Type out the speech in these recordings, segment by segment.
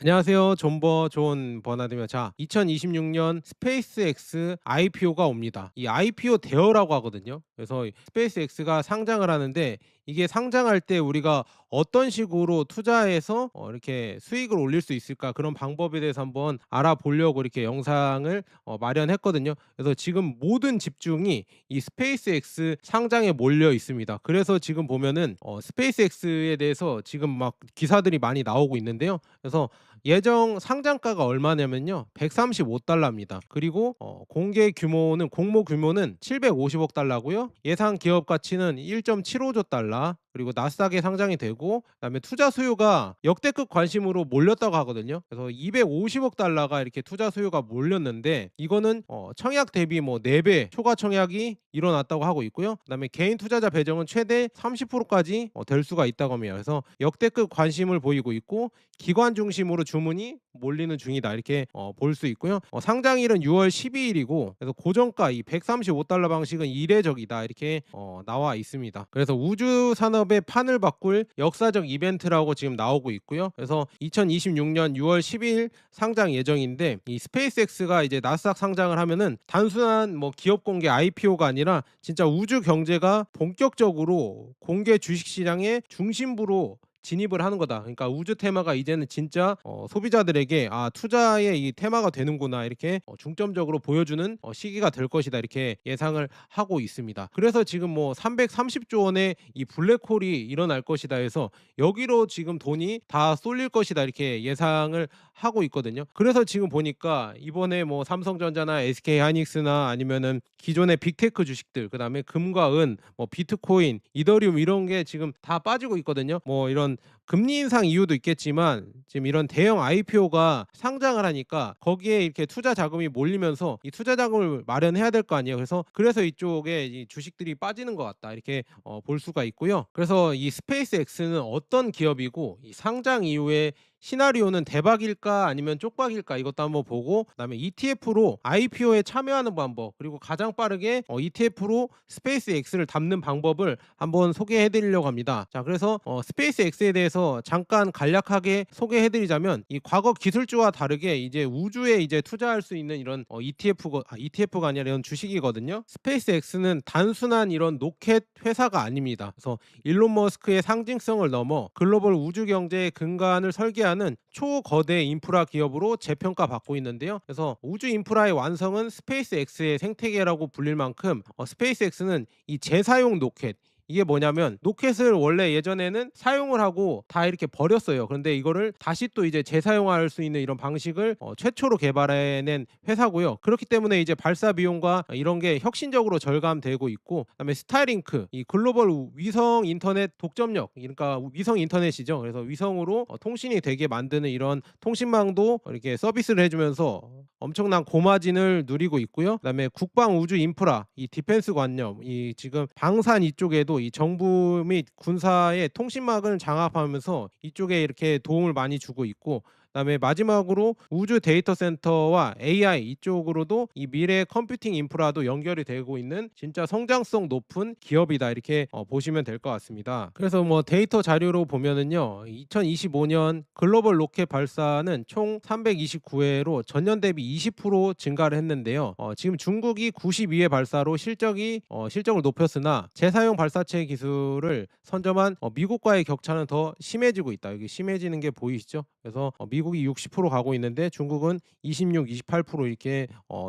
안녕하세요. 존 버나드며. 자, 2026년 스페이스X IPO가 옵니다. 이 IPO 대여라고 하거든요. 그래서 이 스페이스X가 상장을 하는데, 이게 상장할 때 우리가 어떤 식으로 투자해서 이렇게 수익을 올릴 수 있을까, 그런 방법에 대해서 한번 알아보려고 이렇게 영상을 마련했거든요. 그래서 지금 모든 집중이 이 스페이스X 상장에 몰려 있습니다. 그래서 지금 보면은 스페이스X에 대해서 지금 막 기사들이 많이 나오고 있는데요. 그래서 예정 상장가가 얼마냐면요, 135달러입니다. 그리고 공개 규모는 공모 규모는 750억 달러고요. 예상 기업 가치는 1.75조 달러. 그리고 나스닥에 상장이 되고, 그다음에 투자 수요가 역대급 관심으로 몰렸다고 하거든요. 그래서 250억 달러가 이렇게 투자 수요가 몰렸는데, 이거는 청약 대비 뭐 4배 초과 청약이 일어났다고 하고 있고요. 그다음에 개인 투자자 배정은 최대 30%까지 될 수가 있다고 합니다. 그래서 역대급 관심을 보이고 있고, 기관 중심으로 주문이 몰리는 중이다, 이렇게 볼 수 있고요. 상장일은 6월 12일이고, 그래서 고정가 이 135달러 방식은 이례적이다, 이렇게 나와 있습니다. 그래서 우주 산업의 판을 바꿀 역사적 이벤트라고 지금 나오고 있고요. 그래서 2026년 6월 12일 상장 예정인데, 이 스페이스X가 이제 나스닥 상장을 하면은 단순한 뭐 기업 공개 IPO가 아니라 진짜 우주 경제가 본격적으로 공개 주식 시장의 중심부로 진입을 하는 거다. 그러니까 우주 테마가 이제는 진짜 소비자들에게 투자의 이 테마가 되는구나, 이렇게 중점적으로 보여주는 시기가 될 것이다, 이렇게 예상을 하고 있습니다. 그래서 지금 뭐 330조 원의 이 블랙홀이 일어날 것이다 해서 여기로 지금 돈이 다 쏠릴 것이다, 이렇게 예상을 하고 있거든요. 그래서 지금 보니까 이번에 뭐 삼성전자나 SK하이닉스나 아니면은 기존의 빅테크 주식들, 그다음에 금과 은, 뭐 비트코인, 이더리움, 이런 게 지금 다 빠지고 있거든요. 뭐 이런 금리 인상 이유도 있겠지만, 지금 이런 대형 IPO가 상장을 하니까 거기에 이렇게 투자 자금이 몰리면서 이 투자 자금을 마련해야 될 거 아니에요. 그래서 이쪽에 이 주식들이 빠지는 것 같다, 이렇게 볼 수가 있고요. 그래서 이 스페이스X는 어떤 기업이고, 이 상장 이후에 시나리오는 대박일까 아니면 쪽박일까, 이것도 한번 보고, 그다음에 ETF로 IPO에 참여하는 방법, 그리고 가장 빠르게 ETF로 스페이스X를 담는 방법을 한번 소개해 드리려고 합니다. 자, 그래서 스페이스X에 대해서 잠깐 간략하게 소개해 드리자면, 이 과거 기술주와 다르게 이제 우주에 이제 투자할 수 있는 이런 ETF가 아니라 이런 주식이거든요. 스페이스X는 단순한 이런 로켓 회사가 아닙니다. 그래서 일론 머스크의 상징성을 넘어 글로벌 우주 경제의 근간을 설계하는 초거대 인프라 기업으로 재평가받고 있는데요. 그래서 우주 인프라의 완성은 스페이스X의 생태계라고 불릴 만큼, 스페이스X는 이 재사용 로켓, 이게 뭐냐면, 로켓을 원래 예전에는 사용을 하고 다 이렇게 버렸어요. 그런데 이거를 다시 또 이제 재사용할 수 있는 이런 방식을 최초로 개발해낸 회사고요. 그렇기 때문에 이제 발사 비용과 이런 게 혁신적으로 절감되고 있고, 그다음에 스타링크, 이 글로벌 위성 인터넷 독점력, 그러니까 위성 인터넷이죠. 그래서 위성으로 통신이 되게 만드는 이런 통신망도 이렇게 서비스를 해주면서 엄청난 고마진을 누리고 있고요. 그다음에 국방 우주 인프라, 이 디펜스 관념, 이 지금 방산 이쪽에도 이 정부 및 군사의 통신망을 장악하면서 이쪽에 이렇게 도움을 많이 주고 있고, 그다음에 마지막으로 우주 데이터 센터와 AI 이쪽으로도 이 미래 컴퓨팅 인프라도 연결이 되고 있는 진짜 성장성 높은 기업이다, 이렇게 보시면 될 것 같습니다. 그래서 뭐 데이터 자료로 보면은요, 2025년 글로벌 로켓 발사는 총 329회로 전년 대비 20% 증가를 했는데요. 지금 중국이 92회 발사로 실적을 높였으나 재사용 발사체 기술을 선점한 미국과의 격차는 더 심해지고 있다. 여기 심해지는 게 보이시죠? 그래서 미국이 60% 가고 있는데 중국은 26, 28% 이렇게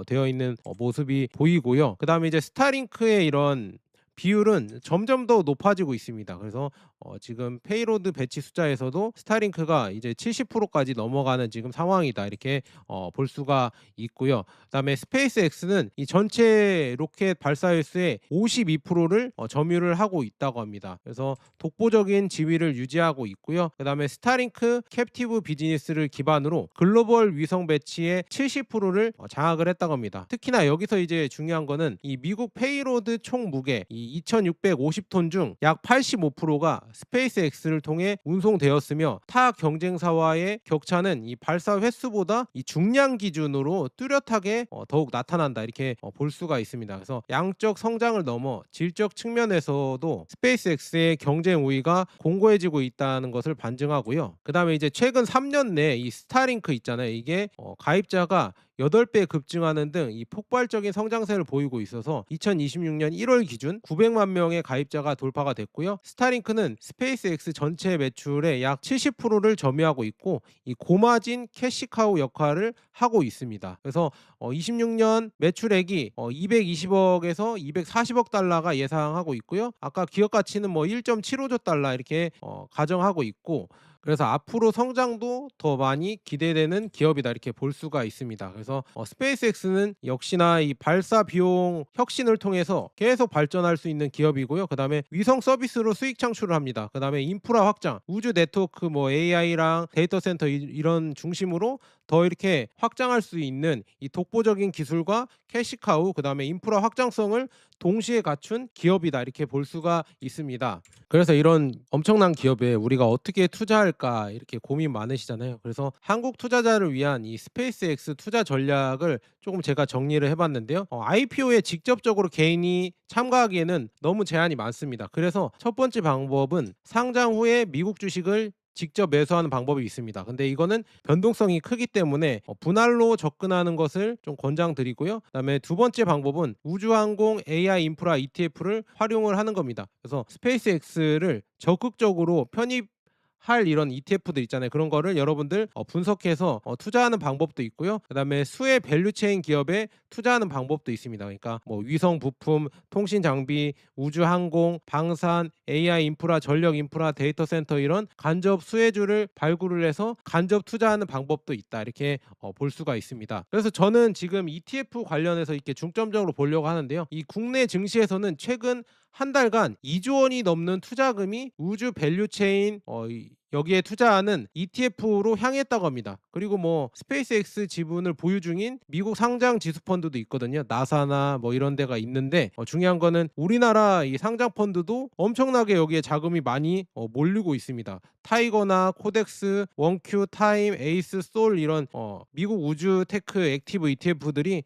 되어 있는 모습이 보이고요. 그다음에 이제 스타링크의 이런 비율은 점점 더 높아지고 있습니다. 그래서 지금 페이로드 배치 숫자에서도 스타링크가 이제 70%까지 넘어가는 지금 상황이다, 이렇게 볼 수가 있고요. 그다음에 스페이스X는 이 전체 로켓 발사 횟수의 52%를 점유를 하고 있다고 합니다. 그래서 독보적인 지위를 유지하고 있고요. 그다음에 스타링크 캡티브 비즈니스를 기반으로 글로벌 위성 배치의 70%를 장악을 했다고 합니다. 특히나 여기서 이제 중요한 거는 이 미국 페이로드 총 무게, 이 이 2,650톤 중 약 85%가 스페이스X를 통해 운송되었으며 타 경쟁사와의 격차는 이 발사 횟수보다 이 중량 기준으로 뚜렷하게 더욱 나타난다 이렇게 볼 수가 있습니다. 그래서 양적 성장을 넘어 질적 측면에서도 스페이스X의 경쟁 우위가 공고해지고 있다는 것을 반증하고요. 그다음에 이제 최근 3년 내 이 스타링크 있잖아요. 이게 가입자가 8배 급증하는 등 이 폭발적인 성장세를 보이고 있어서 2026년 1월 기준 900만 명의 가입자가 돌파가 됐고요. 스타링크는 스페이스X 전체 매출의 약 70%를 점유하고 있고 이 고마진 캐시카우 역할을 하고 있습니다. 그래서 26년 매출액이 220억에서 240억 달러가 예상하고 있고요. 아까 기업 가치는 뭐 1.75조 달러 이렇게 가정하고 있고, 그래서 앞으로 성장도 더 많이 기대되는 기업이다 이렇게 볼 수가 있습니다. 그래서 스페이스X는 역시나 이 발사 비용 혁신을 통해서 계속 발전할 수 있는 기업이고요. 그다음에 위성 서비스로 수익 창출을 합니다. 그다음에 인프라 확장, 우주 네트워크 뭐 AI랑 데이터 센터 이런 중심으로 더 이렇게 확장할 수 있는 이 독보적인 기술과 캐시카우 그다음에 인프라 확장성을 동시에 갖춘 기업이다 이렇게 볼 수가 있습니다. 그래서 이런 엄청난 기업에 우리가 어떻게 투자할까 이렇게 고민 많으시잖아요. 그래서 한국 투자자를 위한 이 스페이스X 투자 전략을 조금 제가 정리를 해봤는데요. IPO에 직접적으로 개인이 참가하기에는 너무 제한이 많습니다. 그래서 첫 번째 방법은 상장 후에 미국 주식을 직접 매수하는 방법이 있습니다. 근데 이거는 변동성이 크기 때문에 분할로 접근하는 것을 좀 권장드리고요. 그다음에 두 번째 방법은 우주항공 AI 인프라 ETF를 활용을 하는 겁니다. 그래서 스페이스X를 적극적으로 편입할 이런 ETF들 있잖아요. 그런 거를 여러분들 분석해서 투자하는 방법도 있고요. 그다음에 수혜 밸류체인 기업에 투자하는 방법도 있습니다. 그러니까 뭐 위성 부품, 통신 장비, 우주 항공, 방산, AI 인프라, 전력 인프라, 데이터 센터 이런 간접 수혜주를 발굴을 해서 간접 투자하는 방법도 있다. 이렇게 볼 수가 있습니다. 그래서 저는 지금 ETF 관련해서 이렇게 중점적으로 보려고 하는데요. 이 국내 증시에서는 최근 한 달간 2조 원이 넘는 투자금이 우주 밸류체인 여기에 투자하는 ETF로 향했다고 합니다. 그리고 뭐 스페이스X 지분을 보유 중인 미국 상장 지수 펀드도 있거든요. 나사나 뭐 이런 데가 있는데 중요한 거는 우리나라 이 상장 펀드도 엄청나게 여기에 자금이 많이 몰리고 있습니다. 타이거나 코덱스, 원큐, 타임, 에이스, 솔 이런 미국 우주 테크 액티브 ETF들이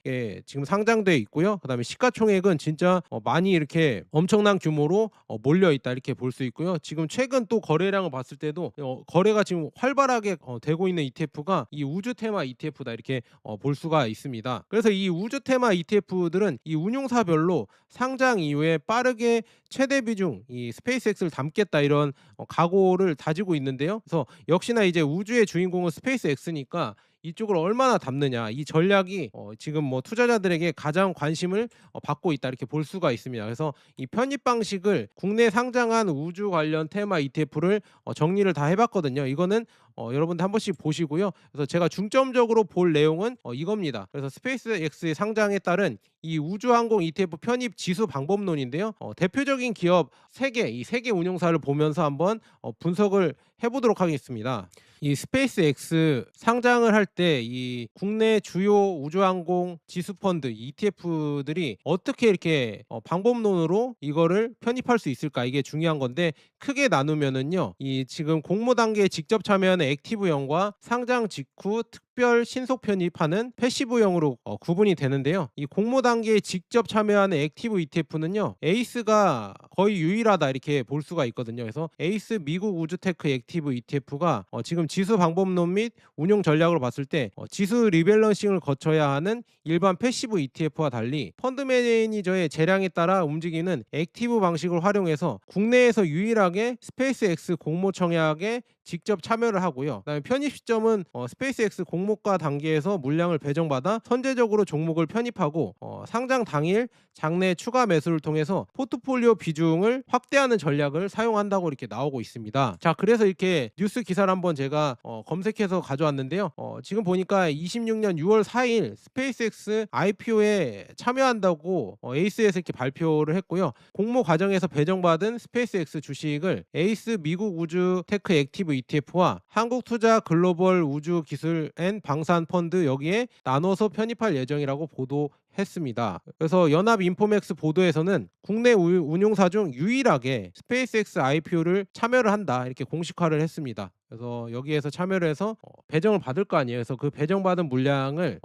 지금 상장돼 있고요. 그다음에 시가총액은 진짜 많이 이렇게 엄청난 규모로 몰려 있다 이렇게 볼 수 있고요. 지금 최근 또 거래량을 봤을 때도 거래가 지금 활발하게 되고 있는 ETF가 이 우주 테마 ETF다 이렇게 볼 수가 있습니다. 그래서 이 우주 테마 ETF들은 이 운용사별로 상장 이후에 빠르게 최대 비중 이 스페이스X를 담겠다 이런 각오를 다지고 있는데요. 그래서 역시나 이제 우주의 주인공은 스페이스X니까 이쪽을 얼마나 담느냐 이 전략이 지금 뭐 투자자들에게 가장 관심을 받고 있다 이렇게 볼 수가 있습니다. 그래서 이 편입 방식을 국내 상장한 우주 관련 테마 ETF를 정리를 다 해봤거든요. 이거는 여러분들 한 번씩 보시고요. 그래서 제가 중점적으로 볼 내용은 이겁니다. 그래서 스페이스X의 상장에 따른 이 우주항공 ETF 편입 지수 방법론인데요. 대표적인 기업 3개, 이 3개 운용사를 보면서 한번 분석을 해보도록 하겠습니다. 이 스페이스X 상장을 할 때 이 국내 주요 우주항공 지수 펀드 ETF들이 어떻게 이렇게 방법론으로 이거를 편입할 수 있을까 이게 중요한 건데, 크게 나누면은요 이 지금 공모 단계에 직접 참여하는 액티브형과 상장 직후 특별 신속 편입하는 패시브형으로 구분이 되는데요. 이 공모 단계에 직접 참여하는 액티브 ETF는요 에이스가 거의 유일하다 이렇게 볼 수가 있거든요. 그래서 에이스 미국 우주테크 액티브 ETF가 지금 지수 방법론 및 운용 전략으로 봤을 때 지수 리밸런싱을 거쳐야 하는 일반 패시브 ETF와 달리 펀드 매니저의 재량에 따라 움직이는 액티브 방식을 활용해서 국내에서 유일하게 스페이스X 공모 청약에 직접 참여를 하고요. 그다음에 편입 시점은 스페이스X 공모가 단계에서 물량을 배정받아 선제적으로 종목을 편입하고 상장 당일 장내 추가 매수를 통해서 포트폴리오 비중을 확대하는 전략을 사용한다고 이렇게 나오고 있습니다. 자, 그래서 이렇게 뉴스 기사를 한번 제가 검색해서 가져왔는데요. 지금 보니까 26년 6월 4일 스페이스X IPO에 참여한다고 에이스에서 이렇게 발표를 했고요. 공모 과정에서 배정받은 스페이스X 주식을 에이스 미국 우주 테크 액티브 ETF와 한국투자 글로벌 우주기술 앤 방산펀드 여기에 나눠서 편입할 예정이라고 보도했습니다. 그래서 연합인포맥스 보도에서는 국내 운용사 중 유일하게 스페이스X IPO를 참여를 한다 이렇게 공식화를 했습니다. 그래서 여기에서 참여를 해서 배정을 받을 거 아니에요. 그래서 그 배정받은 물량을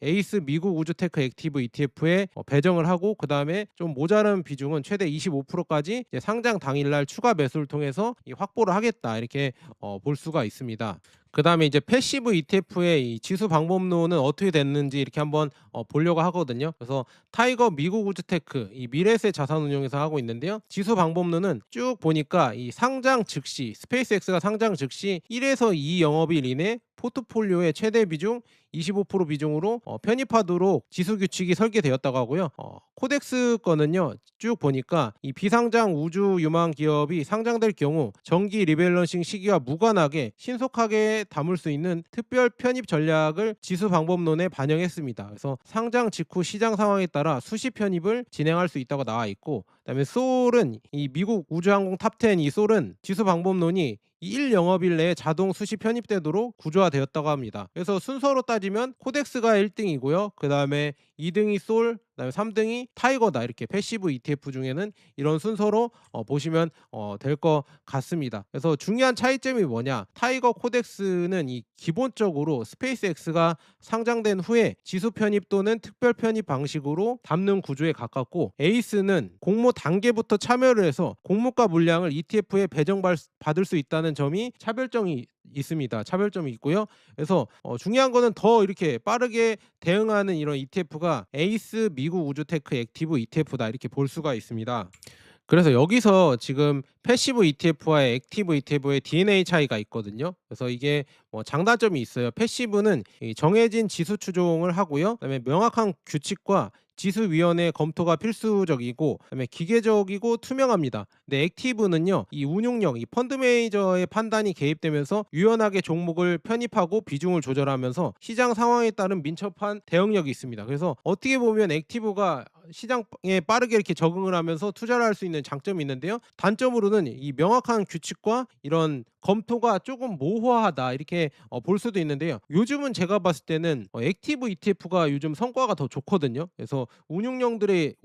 에이스 미국 우주테크 액티브 ETF에 배정을 하고 그 다음에 좀 모자른 비중은 최대 25%까지 상장 당일날 추가 매수를 통해서 확보를 하겠다 이렇게 볼 수가 있습니다. 그 다음에 이제 패시브 ETF의 이 지수 방법론은 어떻게 됐는지 이렇게 한번 보려고 하거든요. 그래서 타이거 미국 우주테크 이 미래세 자산운용에서 하고 있는데요. 지수 방법론은 쭉 보니까 이 상장 즉시 스페이스X가 상장 즉시 1에서 2 영업일 이내 포트폴리오의 최대 비중 25% 비중으로 편입하도록 지수 규칙이 설계되었다고 하고요. 코덱스 거는요. 쭉 보니까 이 비상장 우주 유망 기업이 상장될 경우 정기 리밸런싱 시기와 무관하게 신속하게 담을 수 있는 특별 편입 전략을 지수 방법론에 반영했습니다. 그래서 상장 직후 시장 상황에 따라 수시 편입을 진행할 수 있다고 나와 있고, 그다음에 솔은 이 미국 우주항공 탑10 이 솔은 지수 방법론이 1 영업일 내에 자동 수시 편입되도록 구조화되었다고 합니다. 그래서 순서로 따지면 코덱스가 1등이고요. 그 다음에 2등이 솔, 그다음에 3등이 타이거다. 이렇게 패시브 ETF 중에는 이런 순서로 보시면 될 것 같습니다. 그래서 중요한 차이점이 뭐냐? 타이거 코덱스는 이 기본적으로 스페이스X가 상장된 후에 지수 편입 또는 특별 편입 방식으로 담는 구조에 가깝고, 에이스는 공모 단계부터 참여를 해서 공모가 물량을 ETF에 배정받을 수 있다는 점이 차별점이 있습니다. 차별점이 있고요. 그래서 중요한 거는 더 이렇게 빠르게 대응하는 이런 ETF가 에이스 미국 우주테크 액티브 ETF다 이렇게 볼 수가 있습니다. 그래서 여기서 지금 패시브 ETF와 액티브 ETF의 DNA 차이가 있거든요. 그래서 이게 장단점이 있어요. 패시브는 정해진 지수 추종을 하고요. 그다음에 명확한 규칙과 지수위원회 검토가 필수적이고, 그다음에 기계적이고 투명합니다. 근데 액티브는요, 이 운용력, 이 펀드 매니저의 판단이 개입되면서 유연하게 종목을 편입하고 비중을 조절하면서 시장 상황에 따른 민첩한 대응력이 있습니다. 그래서 어떻게 보면 액티브가 시장에 빠르게 이렇게 적응을 하면서 투자를 할 수 있는 장점이 있는데요. 단점으로는 이 명확한 규칙과 이런 검토가 조금 모호하다 이렇게 볼 수도 있는데요. 요즘은 제가 봤을 때는 액티브 ETF가 요즘 성과가 더 좋거든요. 그래서 운용력들의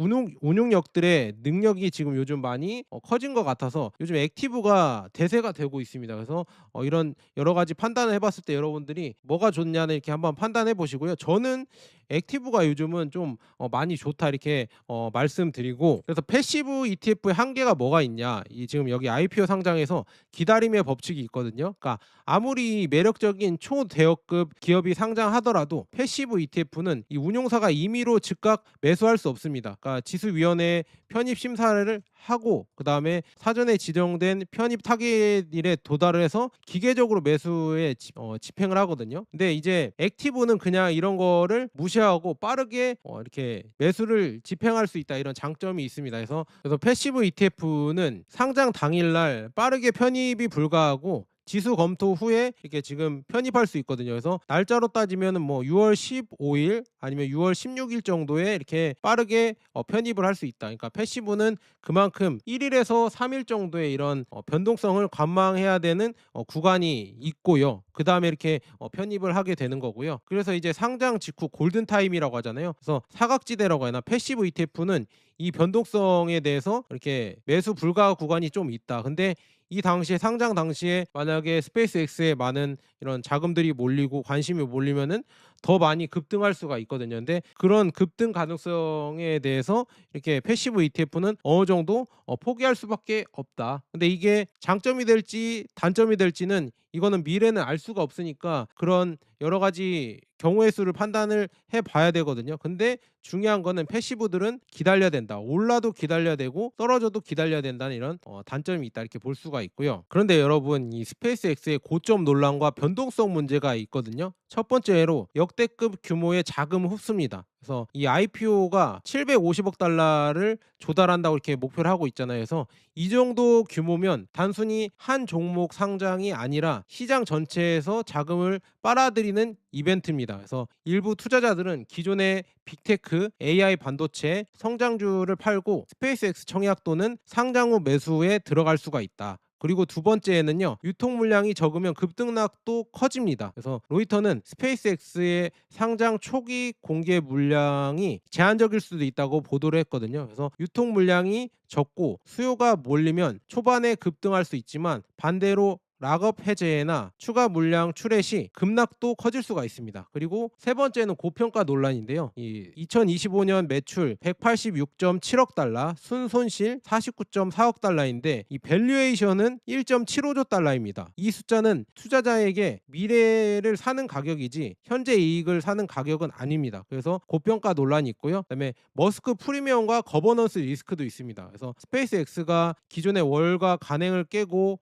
능력이 지금 요즘 많이 커진 것 같아서 요즘 액티브가 대세가 되고 있습니다. 그래서 이런 여러 가지 판단을 해봤을 때 여러분들이 뭐가 좋냐는 이렇게 한번 판단해 보시고요. 저는 액티브가 요즘은 좀 많이 좋다 이렇게 말씀드리고, 그래서 패시브 ETF의 한계가 뭐가 있냐? 이 지금 여기 IPO 상장에서 기다림의 법칙이 있거든요. 그러니까 아무리 매력적인 초대형급 기업이 상장하더라도 패시브 ETF는 이 운용사가 임의로 즉각 매수할 수 없습니다. 그러니까 지수위원회 편입 심사를 하고 그 다음에 사전에 지정된 편입 타깃일에 도달을 해서 기계적으로 매수에 집행을 하거든요. 근데 이제 액티브는 그냥 이런 거를 무시하고 빠르게 이렇게 매수를 집행할 수 있다 이런 장점이 있습니다. 그래서 패시브 ETF는 상장 당일날 빠르게 편입이 불가하고 지수 검토 후에 이렇게 지금 편입할 수 있거든요. 그래서 날짜로 따지면은 뭐 6월 15일 아니면 6월 16일 정도에 이렇게 빠르게 편입을 할 수 있다. 그러니까 패시브는 그만큼 1일에서 3일 정도의 이런 변동성을 관망해야 되는 구간이 있고요. 그 다음에 이렇게 편입을 하게 되는 거고요. 그래서 이제 상장 직후 골든 타임이라고 하잖아요. 그래서 사각지대라고 하나 패시브 ETF는 이 변동성에 대해서 이렇게 매수 불가 구간이 좀 있다. 근데 이 당시에 상장 당시에 만약에 스페이스X에 많은 이런 자금들이 몰리고 관심이 몰리면은 더 많이 급등할 수가 있거든요. 근데 그런 급등 가능성에 대해서 이렇게 패시브 ETF는 어느 정도 포기할 수밖에 없다. 근데 이게 장점이 될지 단점이 될지는 이거는 미래는 알 수가 없으니까 그런 여러 가지 경우의 수를 판단을 해 봐야 되거든요. 근데 중요한 거는 패시브들은 기다려야 된다. 올라도 기다려야 되고 떨어져도 기다려야 된다는 이런 단점이 있다 이렇게 볼 수가 있고요. 그런데 여러분, 이 스페이스X의 고점 논란과 변동성 문제가 있거든요. 첫 번째로 역대급 규모의 자금 흡수입니다. 그래서 이 IPO가 750억 달러를 조달한다고 이렇게 목표를 하고 있잖아요. 그래서 이 정도 규모면 단순히 한 종목 상장이 아니라 시장 전체에서 자금을 빨아들이는 이벤트입니다. 그래서 일부 투자자들은 기존의 빅테크, AI 반도체, 성장주를 팔고 스페이스X 청약 또는 상장 후 매수에 들어갈 수가 있다. 그리고 두 번째에는요. 유통 물량이 적으면 급등락도 커집니다. 그래서 로이터는 스페이스X의 상장 초기 공개 물량이 제한적일 수도 있다고 보도를 했거든요. 그래서 유통 물량이 적고 수요가 몰리면 초반에 급등할 수 있지만 반대로 락업 해제나 추가 물량 출회 시 급락도 커질 수가 있습니다. 그리고 세 번째는 고평가 논란인데요. 이 2025년 매출 186.7억 달러, 순손실 49.4억 달러인데 이 밸류에이션은 1.75조 달러입니다. 이 숫자는 투자자에게 미래를 사는 가격이지 현재 이익을 사는 가격은 아닙니다. 그래서 고평가 논란이 있고요. 그다음에 머스크 프리미엄과 거버넌스 리스크도 있습니다. 그래서 스페이스X가 기존의 월가 간행을 깨고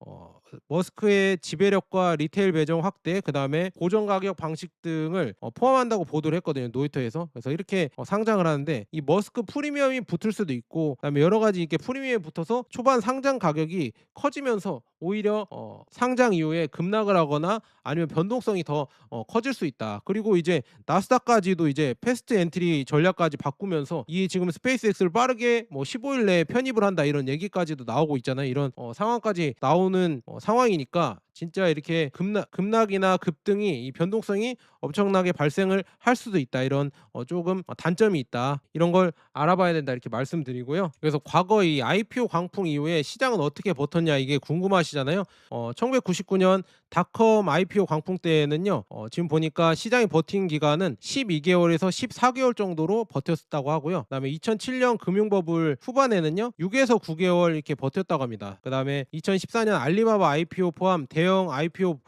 머스크의 지배력과 리테일 배정 확대, 그다음에 고정 가격 방식 등을 포함한다고 보도를 했거든요. 노이터에서. 그래서 이렇게 상장을 하는데 이 머스크 프리미엄이 붙을 수도 있고 그다음에 여러 가지 이렇게 프리미엄이 붙어서 초반 상장 가격이 커지면서 오히려 상장 이후에 급락을 하거나 아니면 변동성이 더 커질 수 있다. 그리고 이제 나스닥까지도 이제 패스트 엔트리 전략까지 바꾸면서 이 지금 스페이스X를 빠르게 뭐 15일 내에 편입을 한다 이런 얘기까지도 나오고 있잖아요. 이런 상황까지 나오는 상황이니까 진짜 이렇게 급락이나 급등이 이 변동성이 엄청나게 발생을 할 수도 있다. 이런 조금 단점이 있다. 이런 걸 알아봐야 된다 이렇게 말씀드리고요. 그래서 과거 이 IPO 광풍 이후에 시장은 어떻게 버텼냐 이게 궁금하시잖아요. 1999년 닷컴 IPO 광풍 때에는요. 지금 보니까 시장이 버틴 기간은 12개월에서 14개월 정도로 버텼다고 하고요. 그다음에 2007년 금융버블 후반에는요. 6에서 9개월 이렇게 버텼다고 합니다. 그다음에 2014년 알리바바 IPO 포함 대형 IPO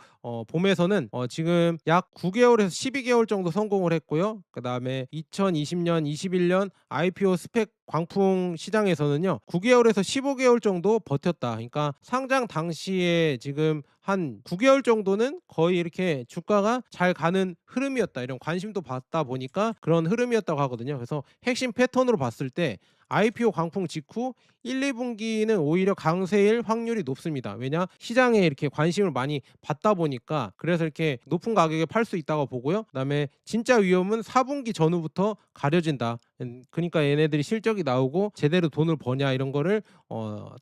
봄에서는 지금 약 9개월에서 12개월 정도 성공을 했고요. 그다음에 2020년, 21년 IPO 스펙 광풍 시장에서는요. 9개월에서 15개월 정도 버텼다. 그러니까 상장 당시에 지금 한 9개월 정도는 거의 이렇게 주가가 잘 가는 흐름이었다. 이런 관심도 받다 보니까 그런 흐름이었다고 하거든요. 그래서 핵심 패턴으로 봤을 때 IPO 광풍 직후 1, 2분기는 오히려 강세일 확률이 높습니다. 왜냐? 시장에 이렇게 관심을 많이 받다 보니까 그래서 이렇게 높은 가격에 팔 수 있다고 보고요. 그다음에 진짜 위험은 4분기 전후부터 가려진다. 그러니까 얘네들이 실적이 나오고 제대로 돈을 버냐 이런 거를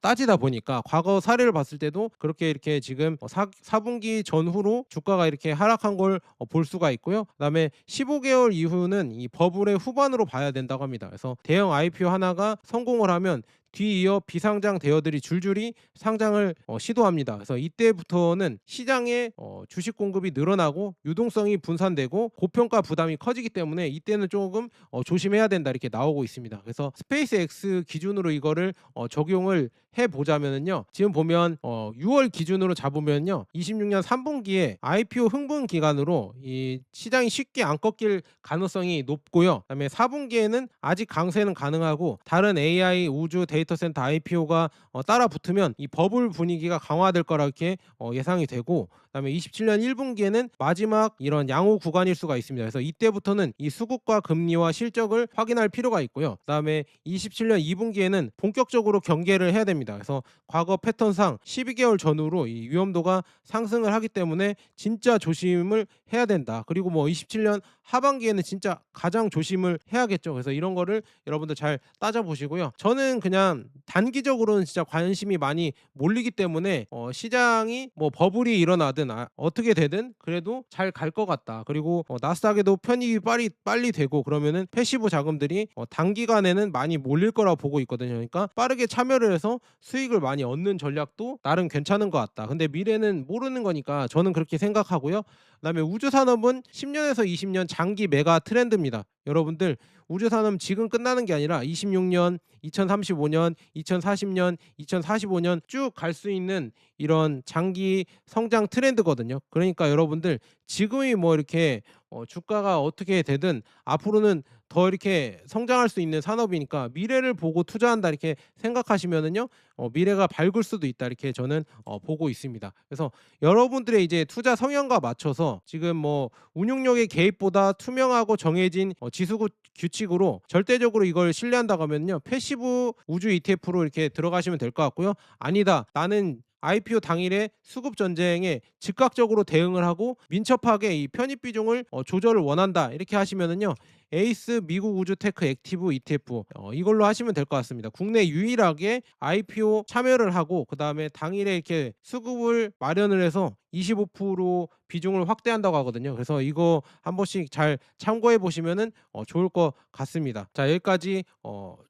따지다 보니까 과거 사례를 봤을 때도 그렇게 이렇게 지금 4분기 전후로 주가가 이렇게 하락한 걸 볼 수가 있고요. 그다음에 15개월 이후는 이 버블의 후반으로 봐야 된다고 합니다. 그래서 대형 IPO 하나가 성공을 하면 뒤이어 비상장 대여들이 줄줄이 상장을 시도합니다. 그래서 이때부터는 시장에 주식 공급이 늘어나고 유동성이 분산되고 고평가 부담이 커지기 때문에 이때는 조금 조심해야 된다 이렇게 나오고 있습니다. 그래서 스페이스X 기준으로 이거를 적용을 해보자면요. 지금 보면 6월 기준으로 잡으면요. 26년 3분기에 IPO 흥분 기간으로 이 시장이 쉽게 안 꺾일 가능성이 높고요. 그다음에 4분기에는 아직 강세는 가능하고 다른 AI 우주 데이터 센터 IPO가 따라 붙으면 이 버블 분위기가 강화될 거라 이렇게 예상이 되고 그다음에 27년 1분기에는 마지막 이런 양호 구간일 수가 있습니다. 그래서 이때부터는 이 수급과 금리와 실적을 확인할 필요가 있고요. 그다음에 27년 2분기에는 본격적으로 경계를 해야 됩니다. 그래서 과거 패턴상 12개월 전후로 이 위험도가 상승을 하기 때문에 진짜 조심을 해야 된다. 그리고 뭐 27년 하반기에는 진짜 가장 조심을 해야겠죠. 그래서 이런 거를 여러분들 잘 따져보시고요. 저는 그냥 단기적으로는 진짜 관심이 많이 몰리기 때문에 시장이 뭐 버블이 일어나든 어떻게 되든 그래도 잘 갈 것 같다. 그리고 나스닥에도 편입이 빨리 되고 그러면은 패시브 자금들이 단기간에는 많이 몰릴 거라고 보고 있거든요. 그러니까 빠르게 참여를 해서 수익을 많이 얻는 전략도 나름 괜찮은 것 같다. 근데 미래는 모르는 거니까 저는 그렇게 생각하고요. 그다음에 우주 산업은 10년에서 20년 장기 메가 트렌드입니다. 여러분들 우주 산업 지금 끝나는 게 아니라 26년, 2035년, 2040년, 2045년 쭉 갈 수 있는 이런 장기 성장 트렌드거든요. 그러니까 여러분들 지금이 뭐 이렇게 주가가 어떻게 되든 앞으로는 더 이렇게 성장할 수 있는 산업이니까 미래를 보고 투자한다 이렇게 생각하시면은요. 미래가 밝을 수도 있다 이렇게 저는 보고 있습니다. 그래서 여러분들의 이제 투자 성향과 맞춰서 지금 뭐 운용력의 개입보다 투명하고 정해진 지수 규칙으로 절대적으로 이걸 신뢰한다고 하면요. 패시브 우주 ETF로 이렇게 들어가시면 될 것 같고요. 아니다. 나는 IPO 당일에 수급 전쟁에 즉각적으로 대응을 하고 민첩하게 이 편입 비중을 조절을 원한다 이렇게 하시면은요. 에이스 미국 우주 테크 액티브 ETF 이걸로 하시면 될 것 같습니다. 국내 유일하게 IPO 참여를 하고 그다음에 당일에 이렇게 수급을 마련을 해서 25% 비중을 확대한다고 하거든요. 그래서 이거 한 번씩 잘 참고해 보시면은 좋을 것 같습니다. 자, 여기까지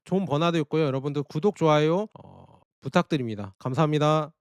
존 버나드였고요. 여러분들 구독, 좋아요 부탁드립니다. 감사합니다.